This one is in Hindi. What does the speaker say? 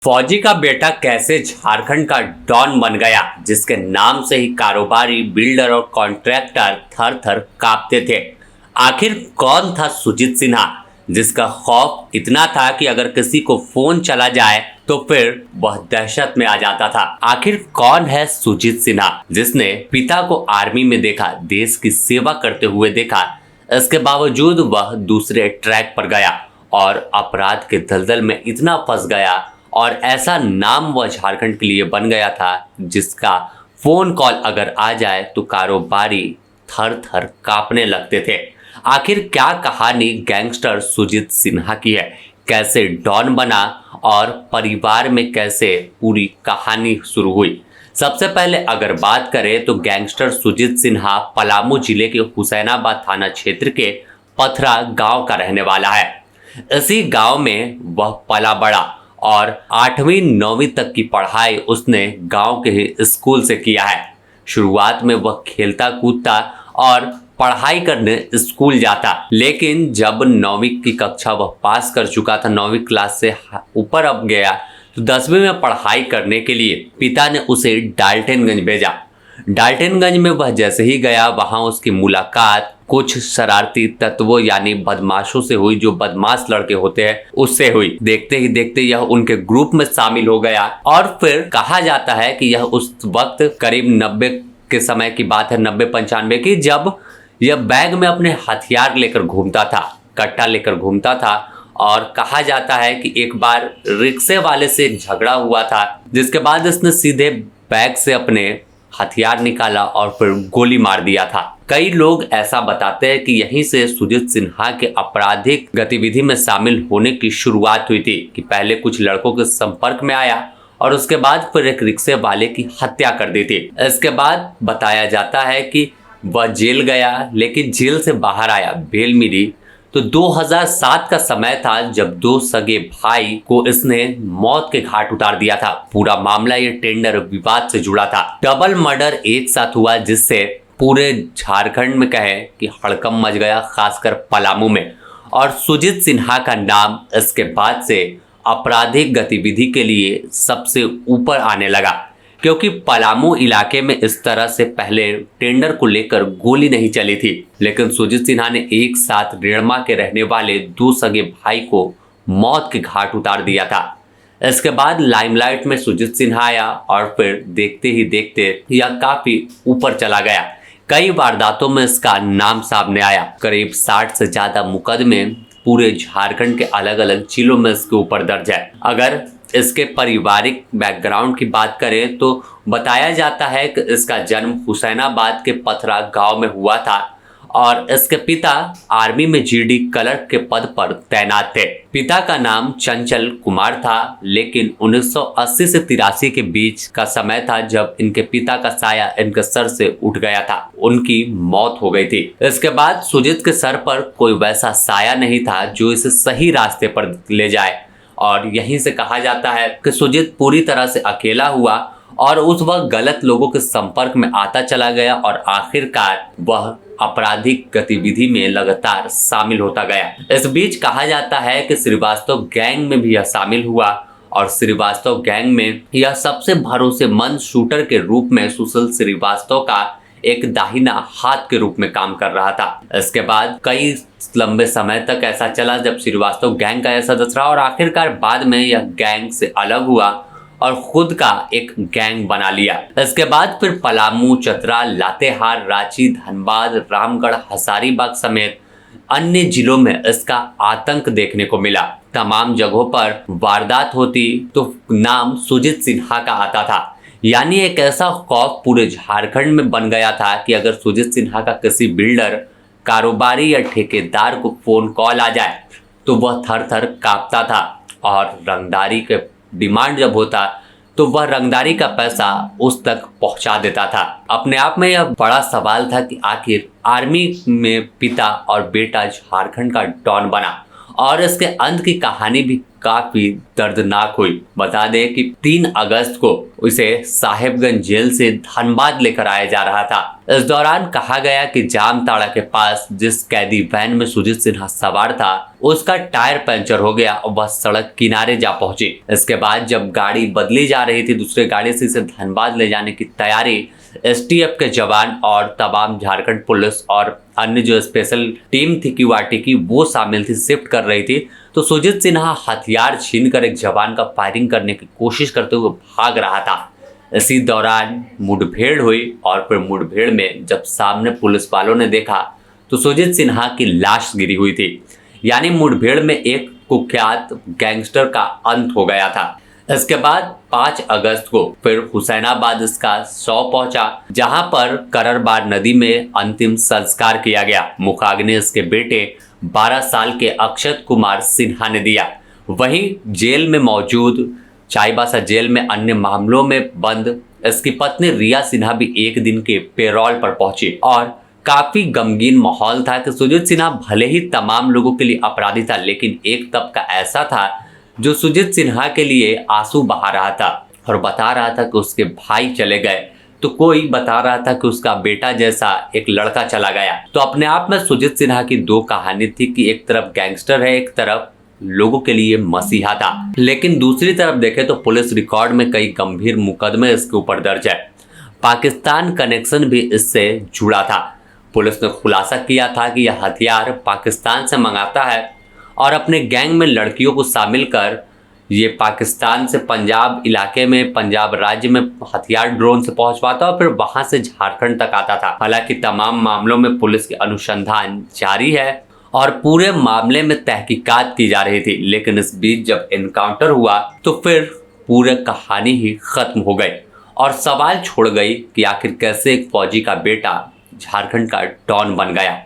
फौजी का बेटा कैसे झारखंड का डॉन बन गया, जिसके नाम से ही कारोबारी, बिल्डर और कॉन्ट्रैक्टर थर थर कांपते थे। आखिर कौन था सुजीत सिन्हा, जिसका खौफ इतना था कि अगर किसी को फोन चला जाए तो फिर वह दहशत में आ जाता था। आखिर कौन है सुजीत सिन्हा, जिसने पिता को आर्मी में देखा, देश की सेवा करते हुए देखा, इसके बावजूद वह दूसरे ट्रैक पर गया और अपराध के दलदल में इतना फंस गया और ऐसा नाम वह झारखंड के लिए बन गया था, जिसका फोन कॉल अगर आ जाए तो कारोबारी थर थर कांपने लगते थे। आखिर क्या कहानी गैंगस्टर सुजीत सिन्हा की है, कैसे डॉन बना और परिवार में कैसे पूरी कहानी शुरू हुई। सबसे पहले अगर बात करें तो गैंगस्टर सुजीत सिन्हा पलामू जिले के हुसैनाबाद थाना क्षेत्र के पथरा गांव का रहने वाला है। इसी गांव में वह पला बड़ा और 8वीं 9वीं तक की पढ़ाई उसने गांव के ही स्कूल से किया है। शुरुआत में वह खेलता कूदता और पढ़ाई करने स्कूल जाता, लेकिन जब 9वीं की कक्षा वह पास कर चुका था, 9वीं क्लास से ऊपर अब गया, तो 10वीं में पढ़ाई करने के लिए पिता ने उसे डाल्टनगंज भेजा। डाल्टनगंज में वह जैसे ही गया, वहां उसकी मुलाकात कुछ शरारती तत्वों यानी बदमाशों से हुई, जो बदमाश लड़के होते हैं उससे हुई। देखते ही देखते यह उनके ग्रुप में शामिल हो गया और फिर कहा जाता है कि यह उस वक्त करीब 90 के समय की बात है, 90-95 की, जब यह बैग में अपने हथियार लेकर घूमता था, कट्टा लेकर घूमता था। और कहा जाता है कि एक बार रिक्शे वाले से झगड़ा हुआ था, जिसके बाद इसने सीधे बैग से अपने हथियार निकाला और फिर गोली मार दिया था। कई लोग ऐसा बताते हैं कि यहीं से सुजीत सिन्हा के आपराधिक गतिविधि में शामिल होने की शुरुआत हुई थी, कि पहले कुछ लड़कों के संपर्क में आया और उसके बाद फिर एक रिक्शे वाले की हत्या कर दी थी। इसके बाद बताया जाता है कि वह जेल गया, लेकिन जेल से बाहर आया, बेल मिली तो 2007 का समय था, जब दो सगे भाई को इसने मौत के घाट उतार दिया था। पूरा मामला ये टेंडर विवाद से जुड़ा था। डबल मर्डर एक साथ हुआ, जिससे पूरे झारखंड में कहे कि हड़कंप मच गया, खासकर पलामू में। और सुजीत सिन्हा का नाम इसके बाद से आपराधिक गतिविधि के लिए सबसे ऊपर आने लगा, क्योंकि पलामू इलाके में इस तरह से पहले टेंडर को लेकर गोली नहीं चली थी। लेकिन सुजीत सिन्हा ने एक साथ रेड़मा के रहने वाले दो सगे भाई को मौत के घाट उतार दिया था। इसके बाद लाइमलाइट में सुजीत सिन्हा आया और फिर देखते ही देखते यह काफी ऊपर चला गया। कई वारदातों में इसका नाम सामने आया। करीब 60 से ज्यादा मुकदमे पूरे झारखंड के अलग अलग जिलों में इसके ऊपर दर्ज है। अगर इसके पारिवारिक बैकग्राउंड की बात करें तो बताया जाता है कि इसका जन्म हुसैनाबाद के पथरा गांव में हुआ था और इसके पिता आर्मी में जीडी क्लर्क के पद पर तैनात थे। पिता का नाम चंचल कुमार था, लेकिन 1980 से 83 के बीच का समय था जब इनके पिता का साया इनके सर से उठ गया था, उनकी मौत हो गई थी। इसके बाद सुजीत के सर पर कोई वैसा साया नहीं था जो इसे सही रास्ते पर ले जाए, और यहीं से कहा जाता है कि सुजीत पूरी तरह से अकेला हुआ और उस वक्त गलत लोगों के संपर्क में आता चला गया और आखिरकार वह आपराधिक गतिविधि में लगातार शामिल होता गया। इस बीच कहा जाता है कि श्रीवास्तव गैंग में भी यह शामिल हुआ और श्रीवास्तव गैंग में यह सबसे भरोसेमंद शूटर के रूप में सुशील श्रीवास्तव का एक दाहिना हाथ के रूप में काम कर रहा था। इसके बाद कई लंबे समय तक ऐसा चला जब श्रीवास्तव गैंग का सदस्य रहा और आखिरकार बाद में यह गैंग से अलग हुआ और खुद का एक गैंग बना लिया। इसके बाद फिर पलामू, चतरा, लातेहार, रांची, धनबाद, रामगढ़, हजारीबाग समेत अन्य जिलों में इसका आतंक देखने को मिला। तमाम जगहों पर वारदात होती तो नाम सुजीत सिन्हा का आता था, यानी एक ऐसा खौफ पूरे झारखंड में बन गया था कि अगर सुजीत सिन्हा का किसी बिल्डर, कारोबारी या ठेकेदार को फोन कॉल आ जाए तो वह थर थर कांपता था। और रंगदारी के डिमांड जब होता तो वह रंगदारी का पैसा उस तक पहुंचा देता था। अपने आप में यह बड़ा सवाल था कि आखिर आर्मी में पिता और बेटा झारखंड का डॉन बना, और इसके अंत की कहानी भी काफी दर्दनाक हुई। बता दें कि 3 अगस्त को उसे साहेबगंज जेल से धनबाद लेकर आया जा रहा था। इस दौरान कहा गया कि जामताड़ा के पास जिस कैदी वैन में सुजीत सिन्हा सवार था उसका टायर पंचर हो गया और वह सड़क किनारे जा पहुंची। इसके बाद जब गाड़ी बदली जा रही थी दूसरे गाड़ी से इसे धनबाद ले जाने की तैयारी एसटीएफ के जवान और तमाम झारखंड पुलिस और अन्य जो स्पेशल टीम थी क्यूआरटी की वो शामिल थी, शिफ्ट कर रही थी, तो सुजीत सिन्हा हथियार छीनकर एक जवान का फायरिंग करने की कोशिश करते हुए भाग रहा था। इसी दौरान मुठभेड़ हुई और फिर मुठभेड़ में जब सामने पुलिस वालों ने देखा तो सुजीत सिन्हा की लाश गिरी हुई थी। यानी मुठभेड़ में एक कुख्यात गैंगस्टर का अंत हो गया था। इसके बाद 5 अगस्त को फिर हुसैनाबाद इसका शव पहुंचा, जहां पर कररबार नदी में अंतिम संस्कार किया गया। मुखाग्नि इसके बेटे 12 साल के अक्षत कुमार सिन्हा ने दिया। वहीं जेल में मौजूद चाईबासा जेल में अन्य मामलों में बंद इसकी पत्नी रिया सिन्हा भी एक दिन के पेरोल पर पहुंची और काफी गमगीन माहौल था कि सुजीत सिन्हा भले ही तमाम लोगों के लिए अपराधी था, लेकिन एक तबका ऐसा था जो सुजीत सिन्हा के लिए आंसू बहा रहा था और बता रहा था कि उसके भाई चले गए तो कोई बता रहा था कि उसका बेटा जैसा एक लड़का चला गया। तो अपने आप में सुजीत सिन्हा की 2 कहानी थी कि एक तरफ गैंगस्टर है, एक तरफ लोगों के लिए मसीहा था। लेकिन दूसरी तरफ देखें तो पुलिस रिकॉर्ड में कई गंभीर मुकदमे इसके ऊपर दर्ज है। पाकिस्तान कनेक्शन भी इससे जुड़ा था। पुलिस ने खुलासा किया था कि यह हथियार पाकिस्तान से मंगाता है और अपने गैंग में लड़कियों को शामिल कर ये पाकिस्तान से पंजाब इलाके में, पंजाब राज्य में हथियार ड्रोन से पहुंचवाता और फिर वहां से झारखंड तक आता था। हालांकि तमाम मामलों में पुलिस की अनुसंधान जारी है और पूरे मामले में तहकीकात की जा रही थी, लेकिन इस बीच जब एनकाउंटर हुआ तो फिर पूरी कहानी ही खत्म हो गई और सवाल छोड़ गई कि आखिर कैसे एक फौजी का बेटा झारखंड का डॉन बन गया।